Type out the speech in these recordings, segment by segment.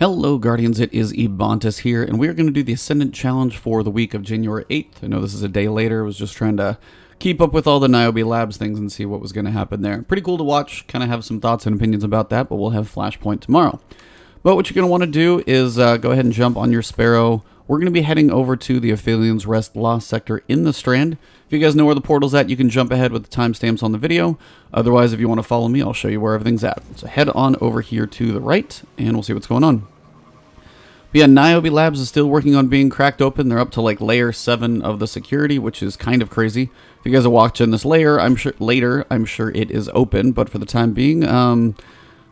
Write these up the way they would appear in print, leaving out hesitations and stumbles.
Hello Guardians, it is Ebontis here, and we are going to do the Ascendant challenge for the week of January 8th. I know this is a day later. I was just trying to keep up with all the Niobe Labs things and see what was going to happen there. Pretty cool to watch, kind of have some thoughts and opinions about that, but we'll have Flashpoint tomorrow. But what you're going to want to do is go ahead and jump on your Sparrow. We're going to be heading over to the Aphelios Rest Lost sector in the Strand. If you guys know where the portal's at, you can jump ahead with the timestamps on the video. Otherwise, if you want to follow me, I'll show you where everything's at. So head on over here to the right, and we'll see what's going on. But yeah, Niobe Labs is still working on being cracked open. They're up to like layer 7 of the security, which is kind of crazy. If you guys are watching this later, I'm sure it is open. But for the time being,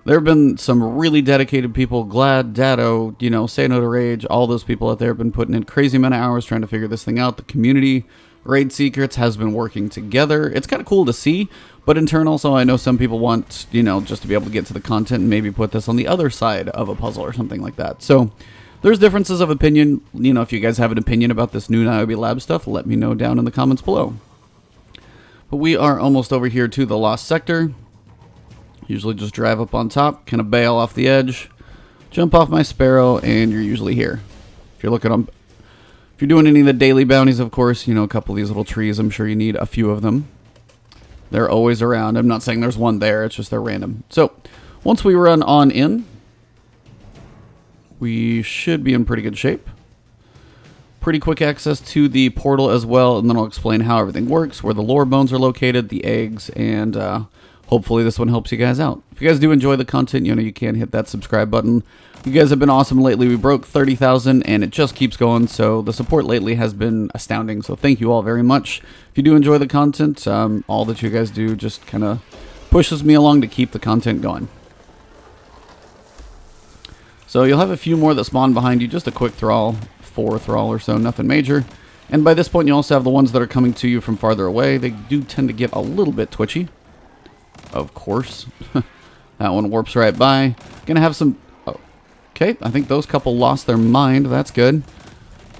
there have been some really dedicated people, Glad, Dado, Say No to Rage, all those people out there have been putting in crazy amount of hours trying to figure this thing out. The community, Raid Secrets, has been working together. It's kind of cool to see, but in turn also I know some people want, just to be able to get to the content and maybe put this on the other side of a puzzle or something like that. So there's differences of opinion. If you guys have an opinion about this new Niobe Lab stuff, let me know down in the comments below. But we are almost over here to the Lost Sector. Usually just drive up on top, kind of bail off the edge, jump off my Sparrow, and you're usually here. If you're doing any of the daily bounties, of course, a couple of these little trees, I'm sure you need a few of them. They're always around. I'm not saying there's one there, it's just they're random. So, once we run on in, we should be in pretty good shape. Pretty quick access to the portal as well, and then I'll explain how everything works, where the lore bones are located, the eggs, and hopefully this one helps you guys out. If you guys do enjoy the content, you can hit that subscribe button. You guys have been awesome lately. We broke 30,000 and it just keeps going, so the support lately has been astounding, so thank you all very much. If you do enjoy the content, all that you guys do just kind of pushes me along to keep the content going. So you'll have a few more that spawn behind you, just a quick thrall, 4 thrall or so, nothing major. And by this point you also have the ones that are coming to you from farther away. They do tend to get a little bit twitchy. Of course. That one warps right by. Gonna have some... Oh, okay, I think those couple lost their mind. That's good.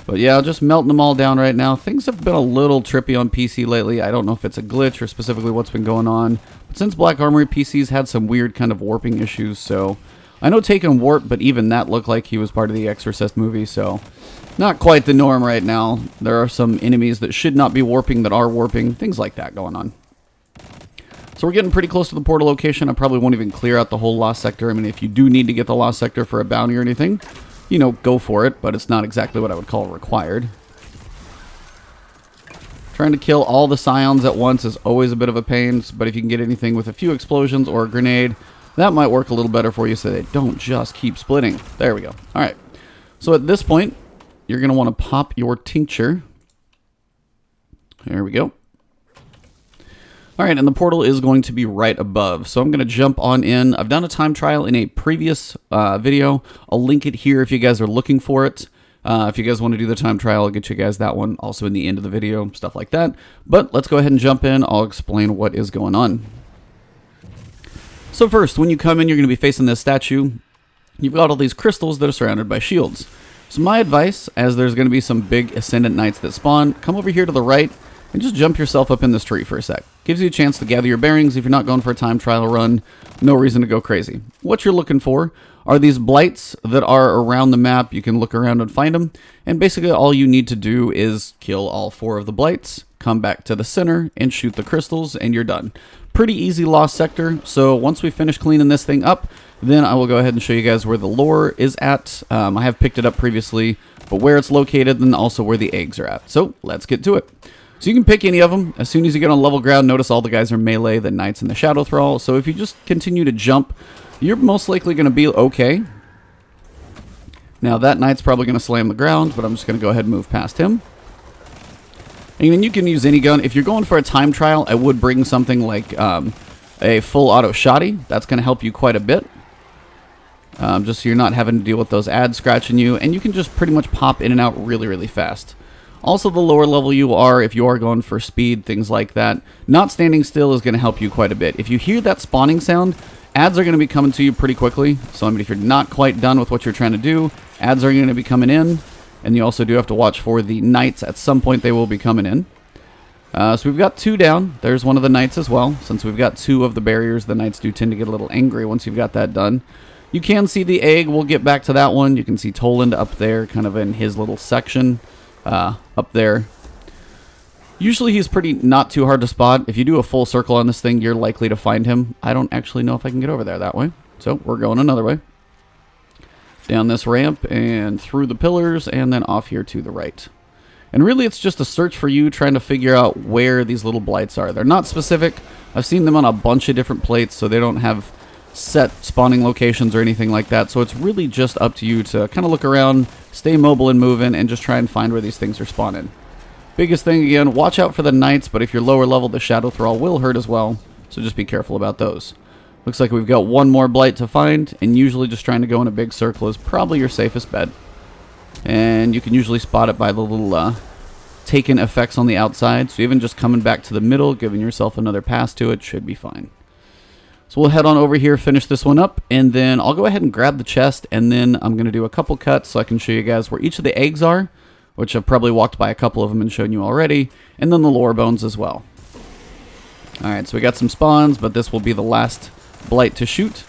But yeah, just melting them all down right now. Things have been a little trippy on PC lately. I don't know if it's a glitch or specifically what's been going on. But since Black Armory, PC's had some weird kind of warping issues, so... I know Taken warped, but even that looked like he was part of the Exorcist movie, so... Not quite the norm right now. There are some enemies that should not be warping that are warping. Things like that going on. So we're getting pretty close to the portal location. I probably won't even clear out the whole Lost Sector. I mean, if you do need to get the Lost Sector for a bounty or anything, go for it, but it's not exactly what I would call required. Trying to kill all the Scions at once is always a bit of a pain, but if you can get anything with a few explosions or a grenade, that might work a little better for you so they don't just keep splitting. There we go. All right. So at this point, you're going to want to pop your tincture. There we go. All right, and the portal is going to be right above. So I'm going to jump on in. I've done a time trial in a previous video. I'll link it here if you guys are looking for it. If you guys want to do the time trial, I'll get you guys that one also in the end of the video, stuff like that. But let's go ahead and jump in. I'll explain what is going on. So first, when you come in, you're going to be facing this statue. You've got all these crystals that are surrounded by shields. So my advice, as there's going to be some big Ascendant Knights that spawn, come over here to the right and just jump yourself up in this tree for a sec. Gives you a chance to gather your bearings. If you're not going for a time trial run, no reason to go crazy. What you're looking for are these blights that are around the map. You can look around and find them. And basically all you need to do is kill all 4 of the blights, come back to the center, and shoot the crystals, and you're done. Pretty easy Lost Sector. So once we finish cleaning this thing up, then I will go ahead and show you guys where the lore is at. I have picked it up previously, but where it's located and also where the eggs are at. So let's get to it. So you can pick any of them. As soon as you get on level ground, notice all the guys are melee, the knights and the shadow thrall. So if you just continue to jump, you're most likely going to be okay. Now that knight's probably going to slam the ground, but I'm just going to go ahead and move past him. And then you can use any gun. If you're going for a time trial, I would bring something like a full auto shotty. That's going to help you quite a bit. Just so you're not having to deal with those ads scratching you. And you can just pretty much pop in and out really, really fast. Also, the lower level you are, if you are going for speed, things like that, not standing still is going to help you quite a bit. If you hear that spawning sound, ads are going to be coming to you pretty quickly. So, I mean, if you're not quite done with what you're trying to do, ads are going to be coming in. And you also do have to watch for the knights. At some point, they will be coming in. So we've got 2 down. There's one of the knights as well. Since we've got 2 of the barriers, the knights do tend to get a little angry once you've got that done. You can see the egg. We'll get back to that one. You can see Toland up there, kind of in his little section up there. Usually he's pretty not too hard to spot. If you do a full circle on this thing, you're likely to find him. I don't actually know if I can get over there that way. So we're going another way. Down this ramp and through the pillars and then off here to the right. And really it's just a search for you trying to figure out where these little blights are. They're not specific. I've seen them on a bunch of different plates, so they don't have set spawning locations or anything like that. So it's really just up to you to kind of look around, stay mobile and moving, and just try and find where these things are spawning. Biggest thing, again, watch out for the knights, but if you're lower level, the shadow thrall will hurt as well, so just be careful about those. Looks like we've got one more blight to find, and usually just trying to go in a big circle is probably your safest bet. And you can usually spot it by the little taken effects on the outside, so even just coming back to the middle, giving yourself another pass to it, should be fine. So we'll head on over here, finish this one up, and then I'll go ahead and grab the chest, and then I'm going to do a couple cuts so I can show you guys where each of the eggs are, which I've probably walked by a couple of them and shown you already, and then the lore bones as well. Alright, so we got some spawns, but this will be the last blight to shoot.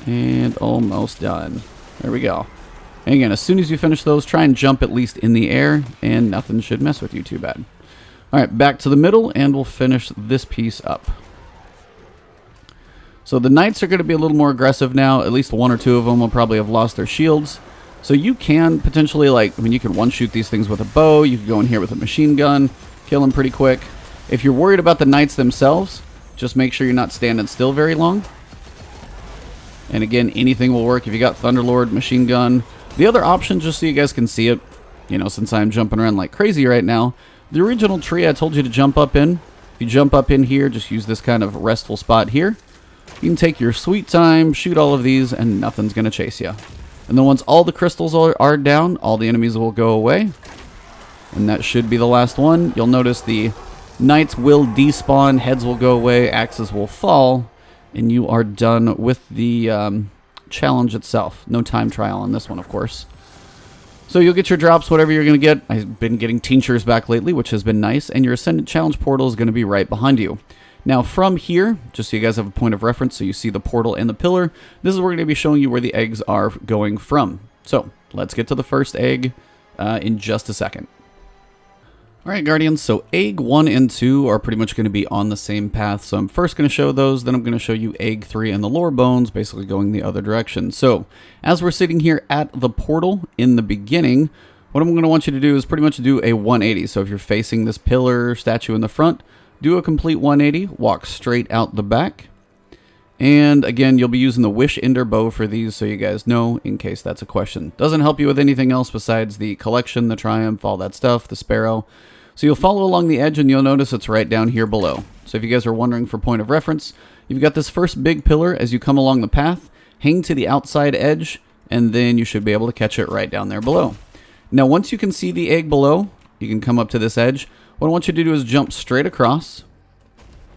And almost done. There we go. And again, as soon as you finish those, try and jump at least in the air, and nothing should mess with you too bad. Alright, back to the middle, and we'll finish this piece up. So the knights are going to be a little more aggressive now. At least one or two of them will probably have lost their shields. So you can potentially, you can one-shoot these things with a bow. You can go in here with a machine gun, kill them pretty quick. If you're worried about the knights themselves, just make sure you're not standing still very long. And again, anything will work. If you got Thunderlord, machine gun. The other option, just so you guys can see it, since I'm jumping around like crazy right now, the original tree I told you to jump up in. If you jump up in here, just use this kind of restful spot here. You can take your sweet time, shoot all of these, and nothing's going to chase you. And then once all the crystals are down, all the enemies will go away. And that should be the last one. You'll notice the knights will despawn, heads will go away, axes will fall, and you are done with the challenge itself. No time trial on this one, of course. So you'll get your drops, whatever you're going to get. I've been getting tinctures back lately, which has been nice. And your Ascendant Challenge portal is going to be right behind you. Now from here, just so you guys have a point of reference, so you see the portal and the pillar, this is where we're going to be showing you where the eggs are going from. So let's get to the first egg in just a second. Alright Guardians, so egg 1 and 2 are pretty much going to be on the same path. So I'm first going to show those, then I'm going to show you egg 3 and the lore bones, basically going the other direction. So as we're sitting here at the portal in the beginning, what I'm going to want you to do is pretty much do a 180. So if you're facing this pillar statue in the front, do a complete 180, walk straight out the back. And again, you'll be using the Wish Ender bow for these, so you guys know, in case that's a question. Doesn't help you with anything else besides the collection, the triumph, all that stuff, the sparrow. So you'll follow along the edge and you'll notice it's right down here below. So if you guys are wondering for point of reference, you've got this first big pillar as you come along the path, hang to the outside edge, and then you should be able to catch it right down there below. Now once you can see the egg below, you can come up to this edge. What I want you to do is jump straight across.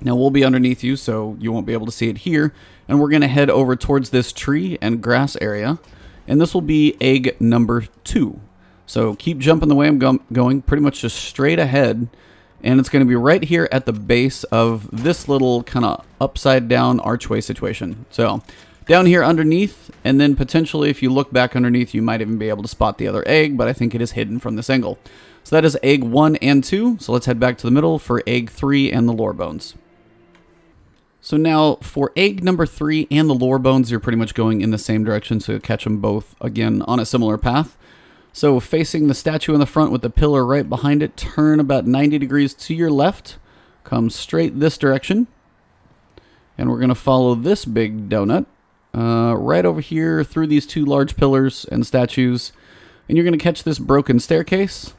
Now we'll be underneath you, so you won't be able to see it here. And we're going to head over towards this tree and grass area. And this will be egg number 2. So keep jumping the way I'm going, pretty much just straight ahead. And it's going to be right here at the base of this little kind of upside down archway situation. So down here underneath, and then potentially if you look back underneath, you might even be able to spot the other egg, but I think it is hidden from this angle. So that is egg 1 and 2. So let's head back to the middle for egg 3 and the lore bones. So now for egg number 3 and the lore bones, you're pretty much going in the same direction. So you'll catch them both again on a similar path. So facing the statue in the front with the pillar right behind it, turn about 90 degrees to your left, come straight this direction. And we're going to follow this big donut right over here through these 2 large pillars and statues. And you're going to catch this broken staircase.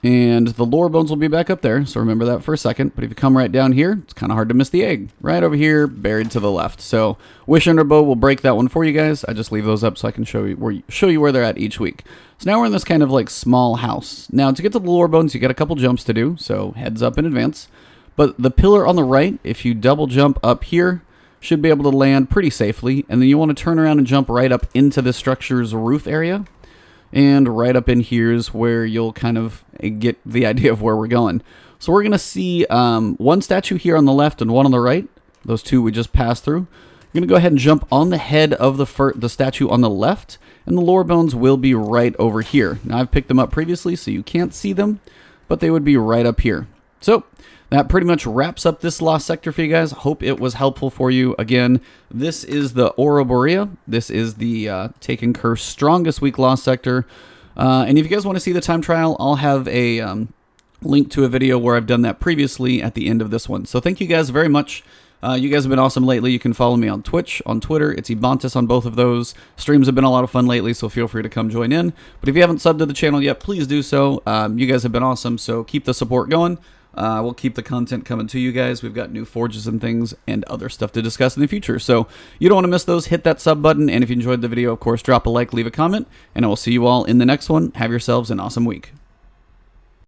And the lore bones will be back up there, so remember that for a second. But if you come right down here, it's kind of hard to miss the egg. Right over here, buried to the left. So Wish Ender bow will break that one for you guys. I just leave those up so I can show you where they're at each week. So now we're in this kind of like small house. Now to get to the lore bones, you got a couple jumps to do, so heads up in advance. But the pillar on the right, if you double jump up here, should be able to land pretty safely. And then you want to turn around and jump right up into the structure's roof area. And right up in here is where you'll kind of get the idea of where we're going. So we're going to see one statue here on the left and one on the right. Those 2 we just passed through. I'm going to go ahead and jump on the head of the statue on the left, and the lore bones will be right over here. Now, I've picked them up previously, so you can't see them, but they would be right up here. So that pretty much wraps up this lost sector for you guys. Hope it was helpful for you. Again, this is the Ouroborea. This is the Taken Curse strongest week lost sector. And if you guys want to see the time trial, I'll have a link to a video where I've done that previously at the end of this one. So thank you guys very much. You guys have been awesome lately. You can follow me on Twitch, on Twitter. It's Ebontis on both of those. Streams have been a lot of fun lately, so feel free to come join in. But if you haven't subbed to the channel yet, please do so. You guys have been awesome, so keep the support going. We'll keep the content coming to you guys. We've got new forges and things and other stuff to discuss in the future. So you don't want to miss those. Hit that sub button. And if you enjoyed the video, of course, drop a like, leave a comment. And I will see you all in the next one. Have yourselves an awesome week.